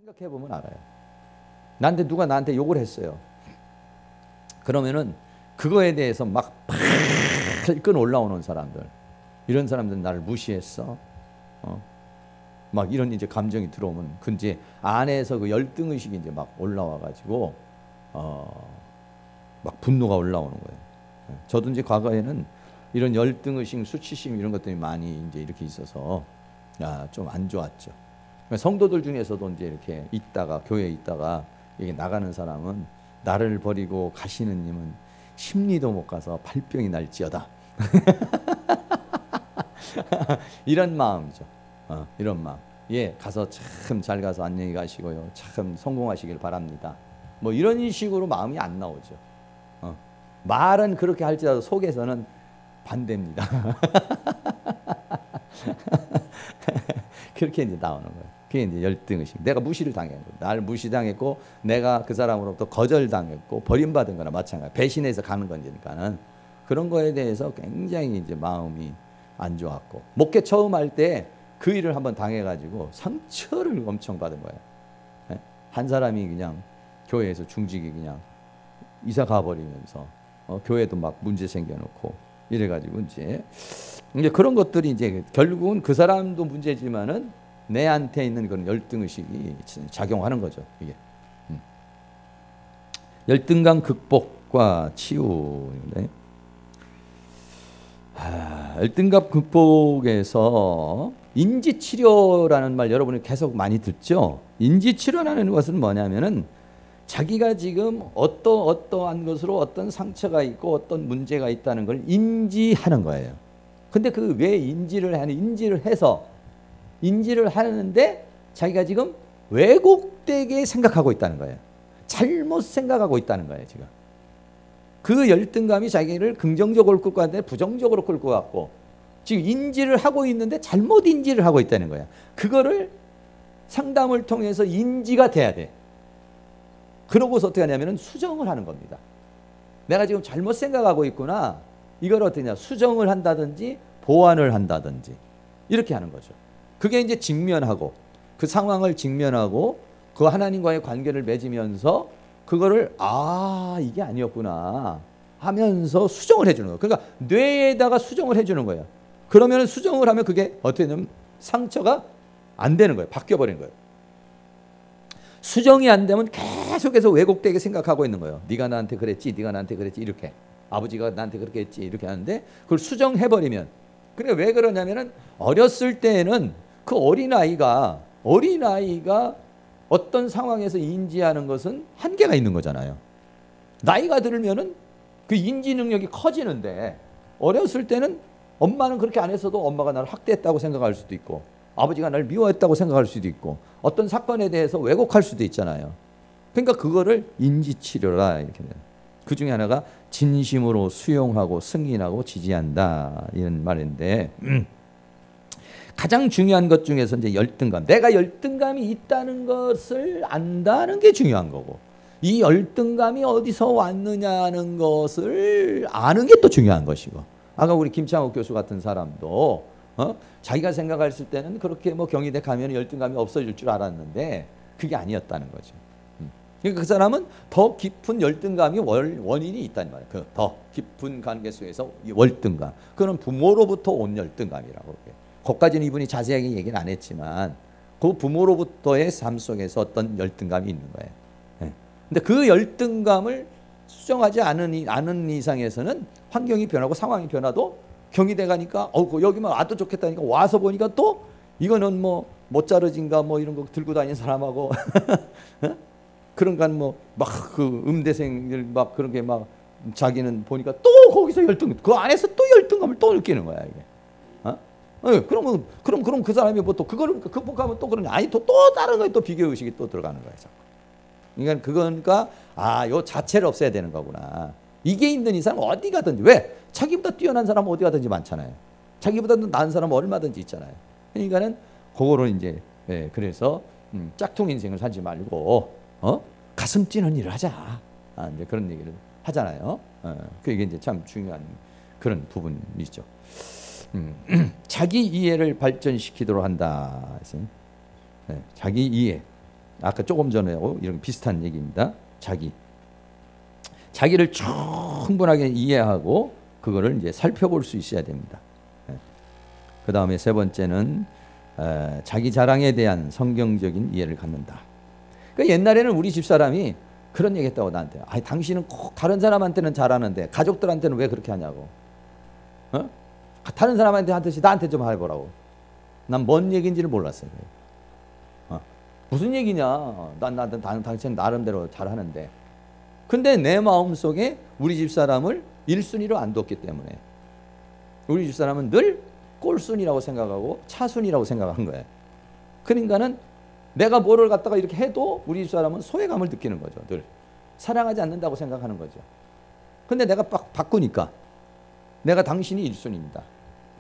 생각해 보면 알아요. 누가 나한테 욕을 했어요. 그러면은 그거에 대해서 막 팔끈 올라오는 사람들, 이런 사람들은 나를 무시했어. 막 이런 이제 감정이 들어오면 그 이제 안에서 그 열등 의식이 이제 막 올라와 가지고 막 분노가 올라오는 거예요. 저도 이제 과거에는 이런 열등 의식, 수치심 이런 것들이 많이 이제 이렇게 있어서 좀 안 좋았죠. 성도들 중에서도 이제 이렇게 있다가 교회에 있다가 이게 나가는 사람은 나를 버리고 가시는 님은 심리도 못 가서 발병이 날지어다. 이런 마음이죠. 이런 마음. 예, 가서 참 잘 가서 안녕히 가시고요. 참 성공하시길 바랍니다. 뭐 이런 식으로 마음이 안 나오죠. 말은 그렇게 할지라도 속에서는 반대입니다. 그렇게 이제 나오는 거예요. 그게 이제 열등의식. 내가 무시를 당했고, 날 무시당했고, 내가 그 사람으로부터 거절당했고, 버림받은 거나 마찬가지. 배신해서 가는 거니까는 그런 거에 대해서 굉장히 이제 마음이 안 좋았고, 목회 처음 할 때 그 일을 한번 당해가지고 상처를 엄청 받은 거예요. 네? 한 사람이 그냥 교회에서 중직이 그냥 이사 가버리면서 교회도 막 문제 생겨놓고 이래가지고 이제 그런 것들이 이제 결국은 그 사람도 문제지만은 내한테 있는 그런 열등의식이 작용하는 거죠. 이게 열등감 극복과 치유인데, 열등감 극복에서 인지치료라는 말 여러분이 계속 많이 듣죠. 인지치료라는 것은 뭐냐면은 자기가 지금 어떠한 것으로 어떤 상처가 있고 어떤 문제가 있다는 걸 인지하는 거예요. 근데 그 왜 인지를 하는데 자기가 지금 왜곡되게 생각하고 있다는 거예요. 잘못 생각하고 있다는 거예요, 지금. 그 열등감이 자기를 긍정적으로 끌고 갔는데 부정적으로 끌고 갔고, 지금 인지를 하고 있는데 잘못 인지를 하고 있다는 거야. 그거를 상담을 통해서 인지가 돼야 돼. 그러고서 어떻게 하냐면은 수정을 하는 겁니다. 내가 지금 잘못 생각하고 있구나. 이걸 어떻게 수정을 한다든지 보완을 한다든지 이렇게 하는 거죠. 그게 이제 직면하고, 그 상황을 직면하고 그 하나님과의 관계를 맺으면서 그거를 이게 아니었구나 하면서 수정을 해주는 거예요. 그러니까 뇌에다가 수정을 해주는 거예요. 그러면 수정을 하면 그게 어떻게 되냐면 상처가 안 되는 거예요. 바뀌어버리는 거예요. 수정이 안 되면 계속해서 왜곡되게 생각하고 있는 거예요. 네가 나한테 그랬지, 네가 나한테 그랬지, 이렇게. 아버지가 나한테 그렇게 했지, 이렇게 하는데 그걸 수정해버리면, 그러니까 왜 그러냐면은 어렸을 때에는 그 어린아이가 어떤 상황에서 인지하는 것은 한계가 있는 거잖아요. 나이가 들면은 그 인지 능력이 커지는데, 어렸을 때는 엄마는 그렇게 안 했어도 엄마가 나를 학대했다고 생각할 수도 있고, 아버지가 나를 미워했다고 생각할 수도 있고, 어떤 사건에 대해서 왜곡할 수도 있잖아요. 그러니까 그거를 인지치료라 이렇게 돼요. 그 중에 하나가 진심으로 수용하고 승인하고 지지한다, 이런 말인데, 가장 중요한 것 중에서 이제 열등감, 내가 열등감이 있다는 것을 안다는 게 중요한 거고, 이 열등감이 어디서 왔느냐는 것을 아는 게 또 중요한 것이고, 아까 우리 김창욱 교수 같은 사람도 자기가 생각했을 때는 그렇게 뭐 경희대 가면 열등감이 없어질 줄 알았는데 그게 아니었다는 거죠. 그러니까 그 사람은 더 깊은 열등감이 원인이 있다는 말이에요. 그 더 깊은 관계 속에서 월등감, 그건 부모로부터 온 열등감이라고 해요. 거기까지는 이분이 자세하게 얘기는 안 했지만 그 부모로부터의 삶 속에서 어떤 열등감이 있는 거예요. 근데 그 열등감을 수정하지 않은 이상에서는 환경이 변하고 상황이 변화도 경희대 가니까 여기만 와도 좋겠다니까 와서 보니까 또 이거는 뭐 모짜르진가 뭐 이런 거 들고 다니는 사람하고 그런 건 뭐 막 그 음대생들 막 그런 게 막 자기는 보니까 또 거기서 그 안에서 또 열등감을 또 느끼는 거야, 이게. 그럼 그 사람이 뭐 또 그거를 극복하면 또 그런, 또 다른 거에 또 비교 의식이 또 들어가는 거야, 자꾸. 그러니까 그거니까 요 자체를 없애야 되는 거구나. 이게 있는 이상 어디 가든지, 왜? 자기보다 뛰어난 사람은 어디 가든지 많잖아요. 자기보다 나은 사람은 얼마든지 있잖아요. 그러니까는 그거로 이제 그래서 짝퉁 인생을 살지 말고 가슴 뛰는 일을 하자. 이제 그런 얘기를 하잖아요. 그게 이제 참 중요한 그런 부분이죠. 자기 이해를 발전시키도록 한다. 자기 이해. 아까 조금 전에 이런 비슷한 얘기입니다. 자기를 충분하게 이해하고 그거를 이제 살펴볼 수 있어야 됩니다. 그 다음에 세 번째는 자기 자랑에 대한 성경적인 이해를 갖는다. 그러니까 옛날에는 우리 집사람이 그런 얘기했다고 나한테. 당신은 꼭 다른 사람한테는 잘하는데 가족들한테는 왜 그렇게 하냐고. 다른 사람한테 하듯이 나한테 좀 해보라고. 난 뭔 얘기인지를 몰랐어요. 무슨 얘기냐. 당신 나름대로 잘하는데. 근데 내 마음속에 우리 집사람을 1순위로 안 뒀기 때문에 우리 집사람은 늘 꼴순이라고 생각하고 차순이라고 생각한 거예요. 그러니까는 내가 뭐를 갖다가 이렇게 해도 우리 집사람은 소외감을 느끼는 거죠. 늘 사랑하지 않는다고 생각하는 거죠. 근데 내가 바꾸니까 내가 당신이 1순위입니다.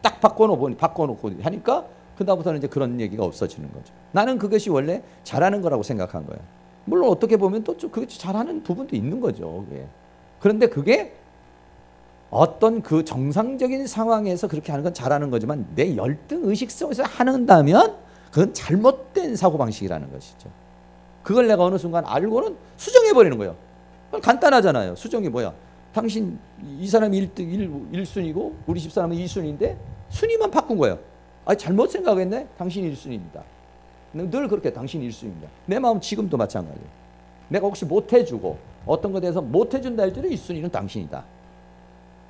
딱 바꿔놓고 하니까 그다음부터는 이제 그런 얘기가 없어지는 거죠. 나는 그것이 원래 잘하는 거라고 생각한 거예요. 물론 어떻게 보면 또 그게 잘하는 부분도 있는 거죠. 그게. 그런데 그게 어떤 그 정상적인 상황에서 그렇게 하는 건 잘하는 거지만 내 열등 의식 속에서 한다면 그건 잘못된 사고방식이라는 것이죠. 그걸 내가 어느 순간 알고는 수정해버리는 거예요. 간단하잖아요. 수정이 뭐야? 당신 이 사람이 1순위고 우리 집사람은 2순위인데 순위만 바꾼 거예요. 잘못 생각했네. 당신이 1순위입니다. 늘 그렇게 당신이 1순위입니다. 내 마음 지금도 마찬가지예요. 내가 혹시 못해주고 어떤 것에 대해서 못해준다 할지라도 1순위는 당신이다.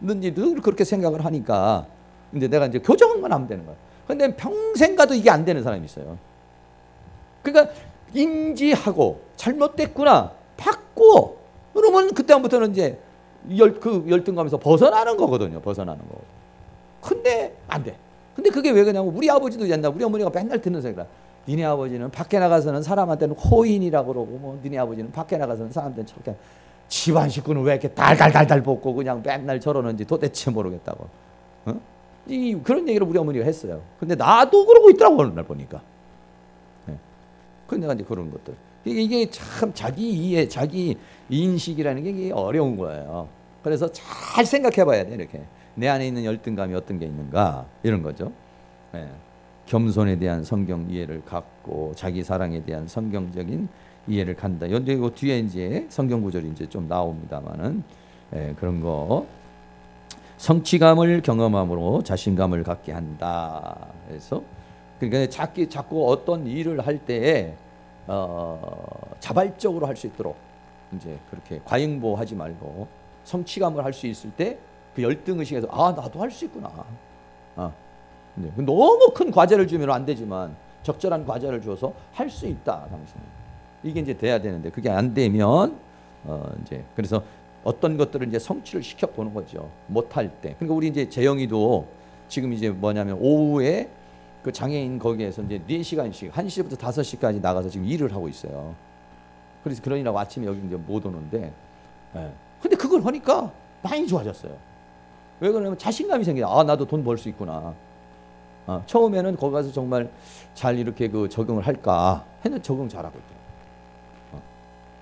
늘 그렇게 생각을 하니까 근데 내가 이제 교정만 하면 되는 거야. 근데 평생 가도 이게 안 되는 사람이 있어요. 그러니까 인지하고 잘못됐구나 바꾸어 그러면 그때부터는 이제 그 열등감에서 벗어나는 거거든요. 벗어나는 거. 근데 안 돼. 근데 그게 왜 그러냐면 우리 아버지도 옛날 우리 어머니가 맨날 듣는 소리가 니네 아버지는 밖에 나가서는 사람한테는 호인이라고 그러고 뭐 니네 아버지는 밖에 나가서는 사람한테는 저렇게 집안 식구는 왜 이렇게 달달달달 볶고 그냥 맨날 저러는지 도대체 모르겠다고. 그런 얘기를 우리 어머니가 했어요. 근데 나도 그러고 있더라고 어느 날 보니까. 근데 이제 그런 것들. 이게 참 자기 이해, 자기 인식이라는 게 이게 어려운 거예요. 그래서 잘 생각해봐야 돼 이렇게. 내 안에 있는 열등감이 어떤 게 있는가 이런 거죠. 겸손에 대한 성경 이해를 갖고 자기 사랑에 대한 성경적인 이해를 간다. 연대 그 뒤에 이제 성경 구절이 이제 좀 나옵니다만은 그런 거 성취감을 경험함으로 자신감을 갖게 한다. 그래서 그러니까 자꾸 어떤 일을 할 때에 자발적으로 할 수 있도록 이제 그렇게 과잉보하지 말고 성취감을 할 수 있을 때 그 열등 의식에서 나도 할 수 있구나. 너무 큰 과제를 주면 안 되지만 적절한 과제를 줘서 할 수 있다 당신은. 이게 이제 돼야 되는데 그게 안 되면 이제 그래서 어떤 것들을 이제 성취를 시켜 보는 거죠. 못할 때. 그러니까 우리 이제 재영이도 지금 이제 뭐냐면 오후에 그 장애인 거기에서 이제 4시간씩 1시부터 5시까지 나가서 지금 일을 하고 있어요. 그래서 그러느라고 아침에 여기 이제 못 오는데. 근데 그걸 하니까 많이 좋아졌어요. 왜 그러냐면 자신감이 생겨. 나도 돈 벌 수 있구나. 처음에는 거기 가서 정말 잘 이렇게 그 적응을 할까 했는데 적응 잘하고 있더라고요.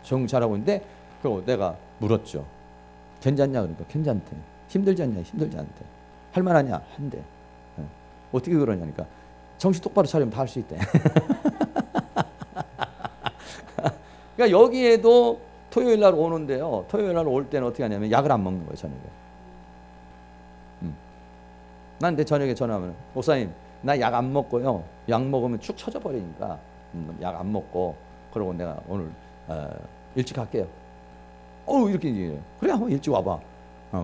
적응 잘하고 있는데 그리고 내가 물었죠. 괜찮냐 그러니까 괜찮대. 힘들지 않냐 힘들지 않대. 할만하냐 한대. 어떻게 그러냐니까 정신 똑바로 차리면 다 할 수 있대. 그러니까 여기에도 토요일 날 오는데요. 토요일 날 올 때는 어떻게 하냐면 약을 안 먹는 거예요 저녁에. 난 내 저녁에 전화하면 목사님 나 약 안 먹고요. 약 먹으면 축 처져 버리니까 약 안 먹고 그러고 내가 오늘 일찍 갈게요. 이렇게 이제 그래 한번 일찍 와봐.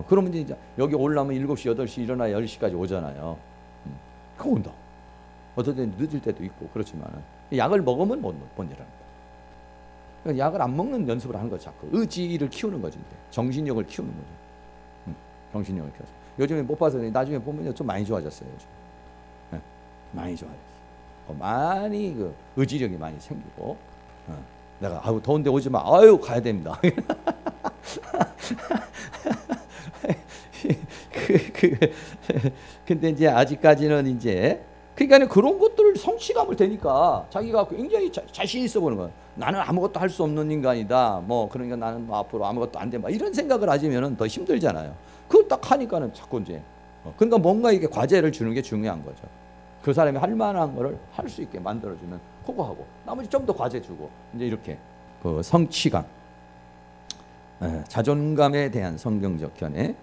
그러면 이제 여기 오려면 7시 8시 일어나 10시까지 오잖아요. 그거 온다. 어떨 때는 늦을 때도 있고 그렇지만 약을 먹으면 못 일어납니다. 그러니까 약을 안 먹는 연습을 하는 거죠. 자꾸 의지를 키우는 거지. 정신력을 키우는 거죠. 정신력을 키워서. 요즘에 못 봐서 나중에 보면 좀 많이 좋아졌어요. 요즘. 많이 좋아졌어요. 많이 그 의지력이 많이 생기고 내가 더운데 오지 마. 가야 됩니다. 근데 이제 아직까지는 이제 그러니까 그런 것들을 성취감을 되니까 자기가 굉장히 자신 있어 보는 거야. 나는 아무것도 할 수 없는 인간이다. 뭐 그러니까 나는 뭐 앞으로 아무것도 안 돼. 막 이런 생각을 하시면은 더 힘들잖아요. 그걸 딱 하니까는 자꾸 이제 그러니까 뭔가 이게 과제를 주는 게 중요한 거죠. 그 사람이 할 만한 거를 할 수 있게 만들어주는 그거 하고 나머지 좀 더 과제 주고 이제 이렇게 그 성취감, 자존감에 대한 성경적 견해,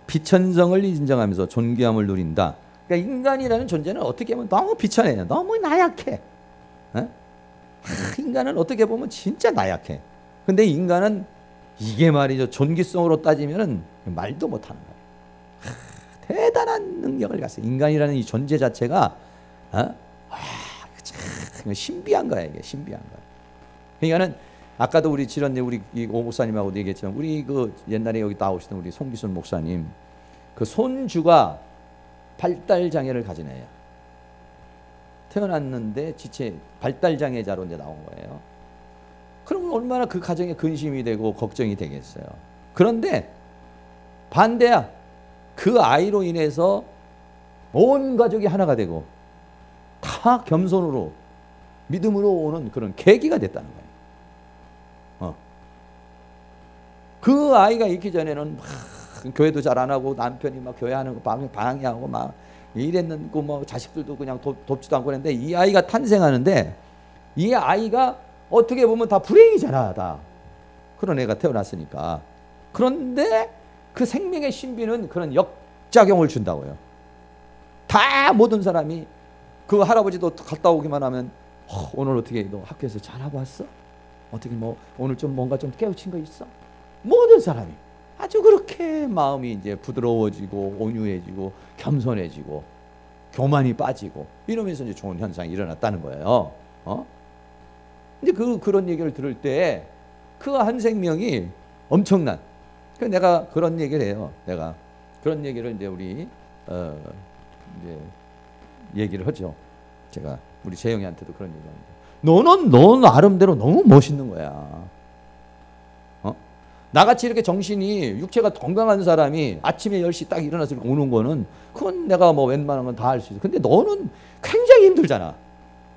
비천성을 인정하면서 존귀함을 누린다. 그러니까 인간이라는 존재는 어떻게 보면 너무 비천해요. 너무 나약해. 인간은 어떻게 보면 진짜 나약해. 근데 인간은 이게 말이죠. 존귀성으로 따지면은 말도 못하는 거예요. 대단한 능력을 갖어요. 인간이라는 이 존재 자체가 참 신비한 거야. 이게 신비한 거야. 그러니까는 아까도 우리 지런님 우리 오 목사님하고도 얘기했지만 우리 그 옛날에 여기 나오시던 우리 송기순 목사님 그 손주가 발달 장애를 가진 애야. 태어났는데 지체 발달 장애자로 이제 나온 거예요. 그러면 얼마나 그 가정에 근심이 되고 걱정이 되겠어요. 그런데 반대야. 그 아이로 인해서 온 가족이 하나가 되고 다 겸손으로 믿음으로 오는 그런 계기가 됐다는 거예요. 그 아이가 있기 전에는 막 교회도 잘 안 하고 남편이 막 교회하는 거 방해하고 막 이랬는데 뭐 자식들도 그냥 돕지도 않고 그랬는데 이 아이가 탄생하는데 이 아이가 어떻게 보면 다 불행이잖아. 다 그런 애가 태어났으니까. 그런데 그 생명의 신비는 그런 역작용을 준다고요. 다 모든 사람이 그 할아버지도 갔다 오기만 하면 오늘 어떻게 너 학교에서 잘하고 왔어? 어떻게 뭐 오늘 좀 뭔가 좀 깨우친 거 있어? 모든 사람이 아주 그렇게 마음이 이제 부드러워지고 온유해지고 겸손해지고 교만이 빠지고 이러면서 이제 좋은 현상이 일어났다는 거예요. 근데 그런 얘기를 들을 때 그 한 생명이 엄청난. 내가 그런 얘기를 해요. 내가 그런 얘기를 이제 우리 이제 얘기를 하죠. 제가 우리 재영이한테도 그런 얘기하는데 너는 나름대로 너무 멋있는 거야. 나같이 이렇게 정신이 육체가 건강한 사람이 아침에 10시 딱 일어나서 이렇게 오는 거는 그건 내가 뭐 웬만한 건 다 할 수 있어. 근데 너는 굉장히 힘들잖아.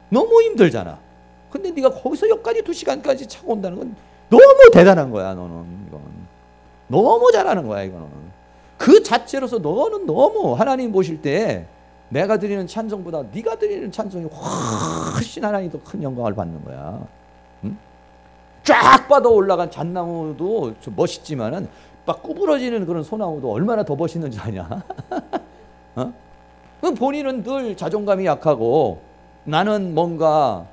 너무 힘들잖아. 근데 네가 거기서 여기까지 2시간까지 차고 온다는 건 너무 대단한 거야. 너는 이건 너무 잘하는 거야. 이거는 그 자체로서 너는 너무 하나님 보실 때 내가 드리는 찬송보다 네가 드리는 찬송이 훨씬 하나님 더 큰 영광을 받는 거야. 응? 쫙 뻗어 올라간 잣나무도 멋있지만은 막 구부러지는 그런 소나무도 얼마나 더 멋있는지 아냐? 본인은 늘 자존감이 약하고 나는 뭔가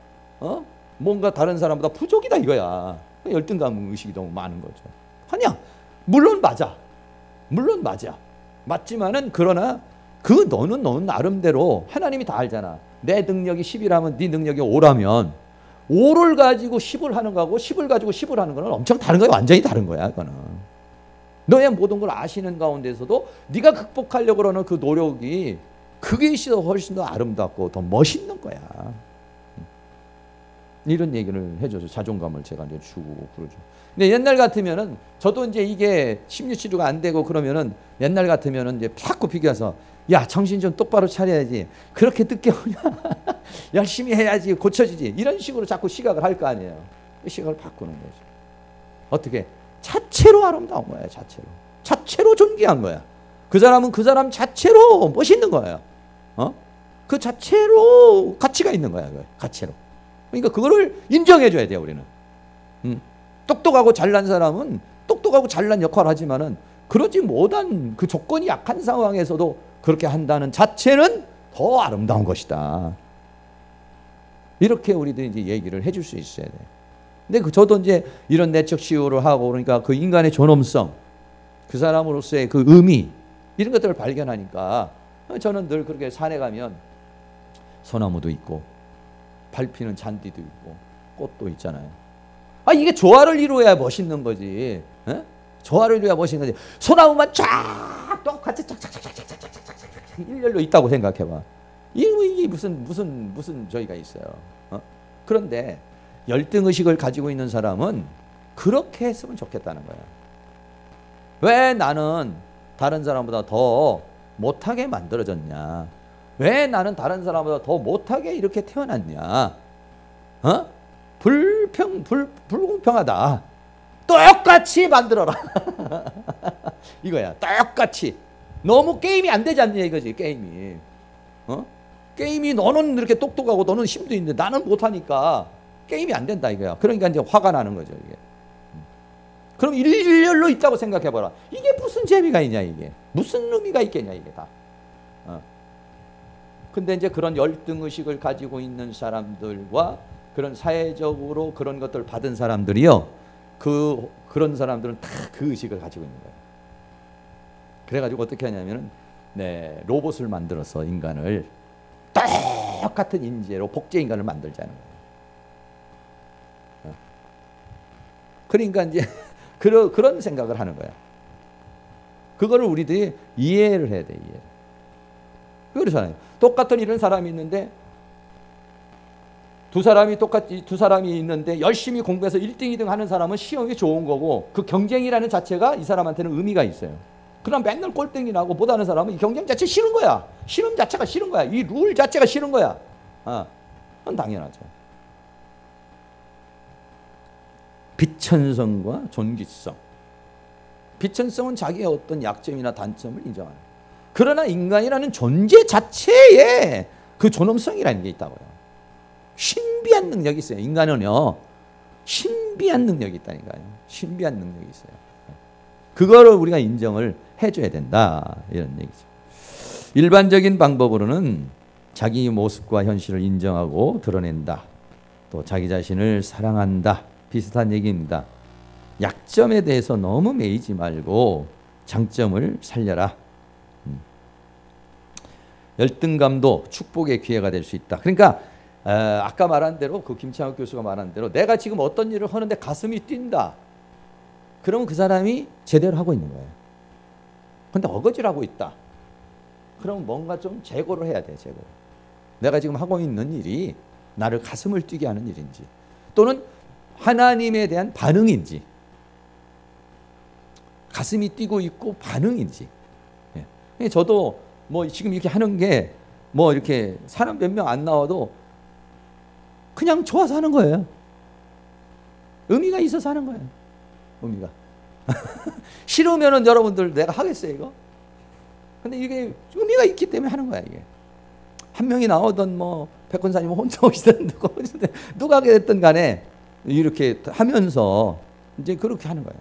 다른 사람보다 부족이다 이거야. 열등감 의식이 너무 많은 거죠. 아니야. 물론 맞아. 맞지만은 그러나 너는 나름대로 하나님이 다 알잖아. 내 능력이 10이라면 네 능력이 5라면 5를 가지고 10을 하는 거하고 10을 가지고 10을 하는 거는 엄청 다른 거야. 완전히 다른 거야. 그거는. 너의 모든 걸 아시는 가운데서도 네가 극복하려고 그러는 그 노력이 그게 훨씬 더 아름답고 더 멋있는 거야. 이런 얘기를 해줘서 자존감을 제가 이제 주고 그러죠. 근데 옛날 같으면은 저도 이제 이게 심리 치료가 안 되고 그러면은 옛날 같으면은 이제 자꾸 비교해서 야 정신 좀 똑바로 차려야지. 그렇게 늦게 오냐? 열심히 해야지 고쳐지지. 이런 식으로 자꾸 시각을 할 거 아니에요. 시각을 바꾸는 거죠. 어떻게? 자체로 아름다운 거야. 자체로 존귀한 거야. 그 사람은 그 사람 자체로 멋있는 거예요. 그 자체로 가치가 있는 거야. 가치로. 그러니까 그거를 인정해줘야 돼요. 우리는. 똑똑하고 잘난 사람은 똑똑하고 잘난 역할을 하지만은 그러지 못한 그 조건이 약한 상황에서도 그렇게 한다는 자체는 더 아름다운 것이다. 이렇게 우리들이 이제 얘기를 해줄 수 있어야 돼. 근데 저도 이제 이런 내적 치유를 하고 그러니까 그 인간의 존엄성, 그 사람으로서의 그 의미 이런 것들을 발견하니까 저는 늘 그렇게 산에 가면 소나무도 있고 밟히는 잔디도 있고 꽃도 있잖아요. 이게 조화를 이루어야 멋있는 거지. 에? 조화를 이루어야 멋있는 거지. 소나무만 쫙 똑같이 쫙쫙쫙쫙쫙쫙쫙 일렬로 있다고 생각해봐. 이게 무슨 저희가 있어요. 그런데 열등의식을 가지고 있는 사람은 그렇게 했으면 좋겠다는 거야. 왜 나는 다른 사람보다 더 못하게 만들어졌냐? 왜 나는 다른 사람보다 더 못하게 이렇게 태어났냐? 불공평하다. 똑같이 만들어라. 이거야. 똑같이. 너무 게임이 안 되지 않냐 이거지. 게임이. 게임이 너는 이렇게 똑똑하고 너는 힘도 있는데 나는 못하니까 게임이 안 된다 이거야. 그러니까 이제 화가 나는 거죠 이게. 그럼 일렬로 있다고 생각해봐라. 이게 무슨 재미가 있냐 이게. 무슨 의미가 있겠냐 이게 다. 근데 이제 그런 열등의식을 가지고 있는 사람들과 그런 사회적으로 그런 것들을 받은 사람들이요. 그런 사람들은 다 그 의식을 가지고 있는 거예요. 그래가지고 어떻게 하냐면은 로봇을 만들어서 인간을 똑같은 인재로 복제 인간을 만들자는 거예요. 그러니까 이제 그런 생각을 하는 거야. 그거를 우리들이 이해를 해야 돼. 이해. 그렇잖아요. 똑같은 이런 사람이 있는데 두 사람이 있는데 열심히 공부해서 1등, 2등 하는 사람은 시험이 좋은 거고 그 경쟁이라는 자체가 이 사람한테는 의미가 있어요. 그럼 맨날 꼴등이 나고 못하는 사람은 이 경쟁 자체 싫은 거야. 시험 자체가 싫은 거야. 이 룰 자체가 싫은 거야. 그건 당연하죠. 비천성과 존귀성. 비천성은 자기의 어떤 약점이나 단점을 인정하는 거예요. 그러나 인간이라는 존재 자체에 그 존엄성이라는 게 있다고요. 신비한 능력이 있어요. 인간은요. 신비한 능력이 있다니까요. 신비한 능력이 있어요. 그거를 우리가 인정을 해줘야 된다. 이런 얘기죠. 일반적인 방법으로는 자기 모습과 현실을 인정하고 드러낸다. 또 자기 자신을 사랑한다. 비슷한 얘기입니다. 약점에 대해서 너무 매이지 말고 장점을 살려라. 열등감도 축복의 기회가 될 수 있다. 그러니까 아까 말한 대로 그 김창욱 교수가 말한 대로 내가 지금 어떤 일을 하는데 가슴이 뛴다. 그러면 그 사람이 제대로 하고 있는 거예요. 근데 어거지하고 있다. 그럼 뭔가 좀 재고를 해야 돼. 재고. 내가 지금 하고 있는 일이 나를 가슴을 뛰게 하는 일인지 또는 하나님에 대한 반응인지 가슴이 뛰고 있고 반응인지. 저도 뭐 지금 이렇게 하는 게 뭐 이렇게 사람 몇 명 안 나와도 그냥 좋아서 하는 거예요. 의미가 있어서 하는 거예요. 의미가. 싫으면은 여러분들 내가 하겠어요 이거? 근데 이게 의미가 있기 때문에 하는 거야 이게. 한 명이 나오던 뭐 백권사님 혼자 오시든 누가 하게 됐든 간에 이렇게 하면서 이제 그렇게 하는 거예요.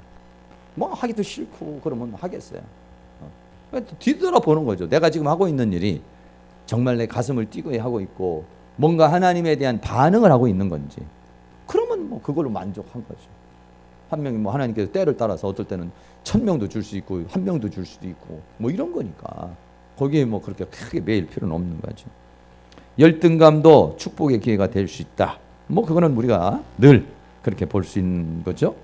뭐 하기도 싫고 그러면 하겠어요. 뒤돌아보는 거죠. 내가 지금 하고 있는 일이 정말 내 가슴을 뛰게 하고 있고 뭔가 하나님에 대한 반응을 하고 있는 건지 그러면 뭐 그걸로 만족한 거죠. 한 명이 뭐 하나님께서 때를 따라서 어떨 때는 1000명도 줄 수 있고 1명도 줄 수도 있고 뭐 이런 거니까 거기에 뭐 그렇게 크게 매일 필요는 없는 거죠. 열등감도 축복의 기회가 될 수 있다. 뭐 그거는 우리가 늘 그렇게 볼 수 있는 거죠.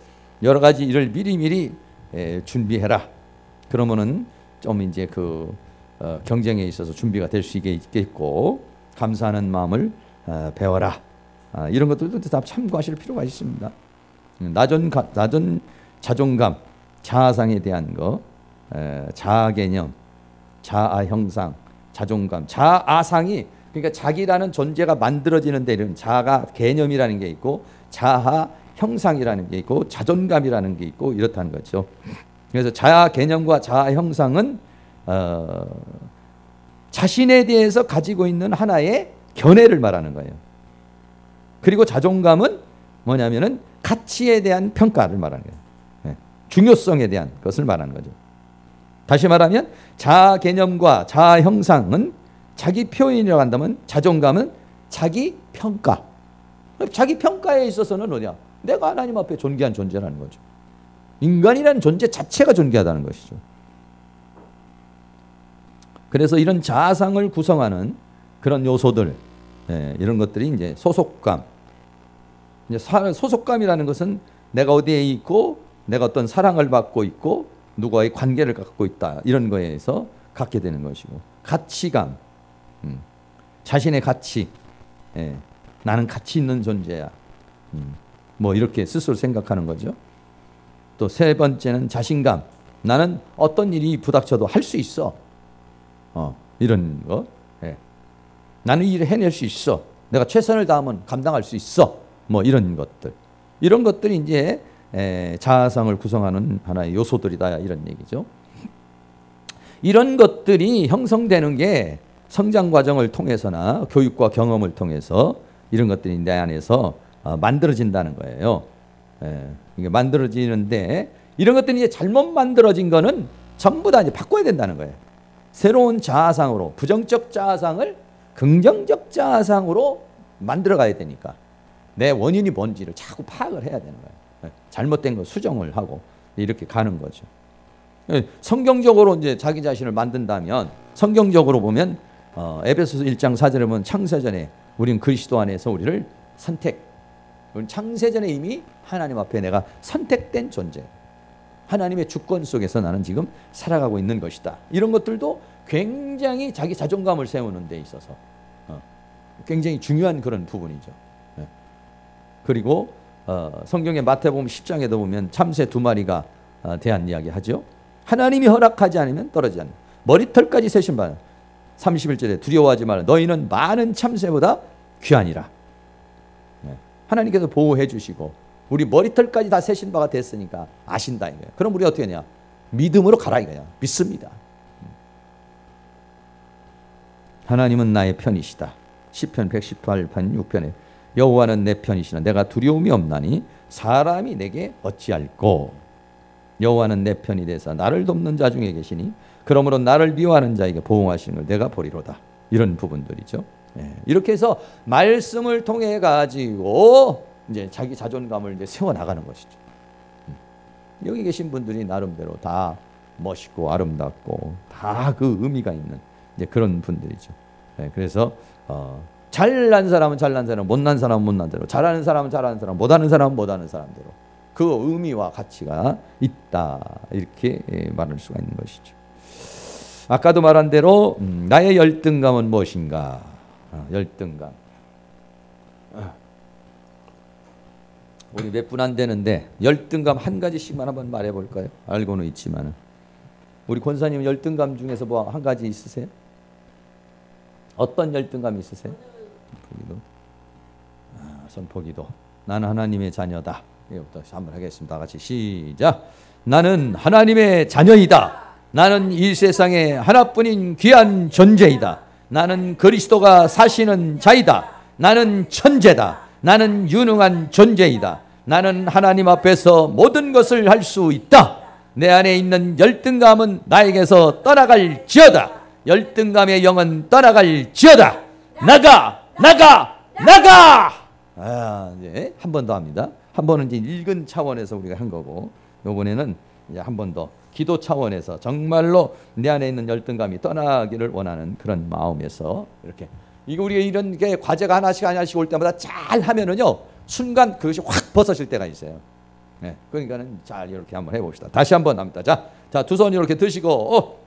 여러 가지 일을 미리미리 준비해라. 그러면은 좀 이제 그 경쟁에 있어서 준비가 될 수 있겠고 감사하는 마음을 배워라. 이런 것들도 다 참고하실 필요가 있습니다. 낮은 자존감, 자아상에 대한 거, 자아 개념, 자아 형상, 자존감, 자아상이 그러니까 자기라는 존재가 만들어지는 데 이런 자아 개념이라는 게 있고 자아 형상이라는 게 있고 자존감이라는 게 있고 이렇다는 거죠. 그래서 자아 개념과 자아 형상은 자신에 대해서 가지고 있는 하나의 견해를 말하는 거예요. 그리고 자존감은 뭐냐면은 가치에 대한 평가를 말하는 거예요. 중요성에 대한 것을 말하는 거죠. 다시 말하면 자아 개념과 자아 형상은 자기 표현이라고 한다면 자존감은 자기 평가. 자기 평가에 있어서는 어디야? 내가 하나님 앞에 존귀한 존재라는 거죠. 인간이라는 존재 자체가 존귀하다는 것이죠. 그래서 이런 자아상을 구성하는 그런 요소들, 이런 것들이 이제 소속감. 이제 소속감이라는 것은 내가 어디에 있고, 내가 어떤 사랑을 받고 있고, 누구와의 관계를 갖고 있다 이런 거에서 갖게 되는 것이고, 가치감, 자신의 가치, 나는 가치 있는 존재야. 뭐 이렇게 스스로 생각하는 거죠. 또 세 번째는 자신감. 나는 어떤 일이 부닥쳐도 할 수 있어. 이런 거. 나는 이 일을 해낼 수 있어. 내가 최선을 다하면 감당할 수 있어. 뭐 이런 것들. 이런 것들이 이제 자아상을 구성하는 하나의 요소들이다 이런 얘기죠. 이런 것들이 형성되는 게 성장 과정을 통해서나 교육과 경험을 통해서 이런 것들이 내 안에서 만들어진다는 거예요. 이게 만들어지는데 이런 것들이 이제 잘못 만들어진 거는 전부 다 이제 바꿔야 된다는 거예요. 새로운 자아상으로, 부정적 자아상을 긍정적 자아상으로 만들어 가야 되니까 내 원인이 뭔지를 자꾸 파악을 해야 되는 거예요. 잘못된 거 수정을 하고 이렇게 가는 거죠. 성경적으로 이제 자기 자신을 만든다면, 성경적으로 보면 에베소서 1장 4절에 보면 창세전에 우린 그리스도 안에서 우리를 우린 창세전에 이미 하나님 앞에 내가 선택된 존재, 하나님의 주권 속에서 나는 지금 살아가고 있는 것이다. 이런 것들도 굉장히 자기 자존감을 세우는 데 있어서 굉장히 중요한 그런 부분이죠. 그리고 성경의 마태복음 10장에도 보면 참새 2마리가 대한 이야기 하죠. 하나님이 허락하지 않으면 떨어지지 않는다. 머리털까지 세신 바 31절에 두려워하지 말라. 너희는 많은 참새보다 귀하니라. 하나님께서 보호해 주시고 우리 머리털까지 다 세신 바가 됐으니까 아신다 이거예요. 그럼 우리 어떻게 하냐? 믿음으로 가라 이거야. 믿습니다. 하나님은 나의 편이시다. 시편 118편 6편에 여호와는 내 편이시나 내가 두려움이 없나니 사람이 내게 어찌할꼬. 여호와는 내 편이 되사 나를 돕는 자 중에 계시니 그러므로 나를 미워하는 자에게 보응하시는 걸 내가 보리로다. 이런 부분들이죠. 이렇게 해서 말씀을 통해 가지고 이제 자기 자존감을 이제 세워 나가는 것이죠. 여기 계신 분들이 나름대로 다 멋있고 아름답고 다 그 의미가 있는 이제 그런 분들이죠. 그래서 잘난 사람은 잘난 사람, 못난 사람은 못난 대로, 잘하는 사람은 잘하는 사람, 못하는 사람은 못하는 사람대로 그 의미와 가치가 있다. 이렇게 말할 수가 있는 것이죠. 아까도 말한 대로 나의 열등감은 무엇인가? 열등감. 우리 몇 분 안 되는데 열등감 한 가지씩만 한번 말해 볼까요? 알고는 있지만 우리 권사님 열등감 중에서 뭐 한 가지 있으세요? 어떤 열등감 있으세요? 선포기도. 선포기도. 나는 하나님의 자녀다. 이것부터 한번 하겠습니다. 같이 시작. 나는 하나님의 자녀이다. 나는 이 세상에 하나뿐인 귀한 존재이다. 나는 그리스도가 사시는 자이다. 나는 천재다. 나는 유능한 존재이다. 나는 하나님 앞에서 모든 것을 할 수 있다. 내 안에 있는 열등감은 나에게서 떠나갈지어다. 열등감의 영은 떠나갈지어다. 나가! 나가! 나가! 이제 한 번 더 합니다. 한 번은 이제 읽은 차원에서 우리가 한 거고, 이번에는 이제 한 번 더 기도 차원에서 정말로 내 안에 있는 열등감이 떠나기를 원하는 그런 마음에서 이렇게 이거 우리가 이런 게 과제가 하나씩 올 때마다 잘 하면은요 순간 그것이 확 벗어질 때가 있어요. 그러니까는 잘 이렇게 한번 해봅시다. 다시 한번 합니다. 자, 두 손 이렇게 드시고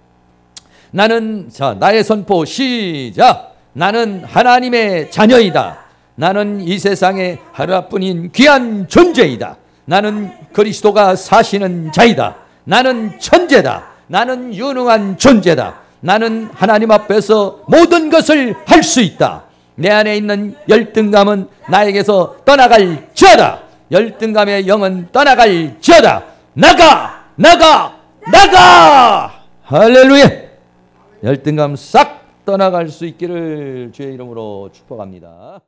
나는 나의 선포 시작. 나는 하나님의 자녀이다. 나는 이 세상에 하나뿐인 귀한 존재이다. 나는 그리스도가 사시는 자이다. 나는 천재다. 나는 유능한 존재다. 나는 하나님 앞에서 모든 것을 할 수 있다. 내 안에 있는 열등감은 나에게서 떠나갈지어다. 열등감의 영은 떠나갈지어다. 나가! 나가! 나가! 할렐루야! 열등감 싹 떠나갈 수 있기를 주의 이름으로 축복합니다.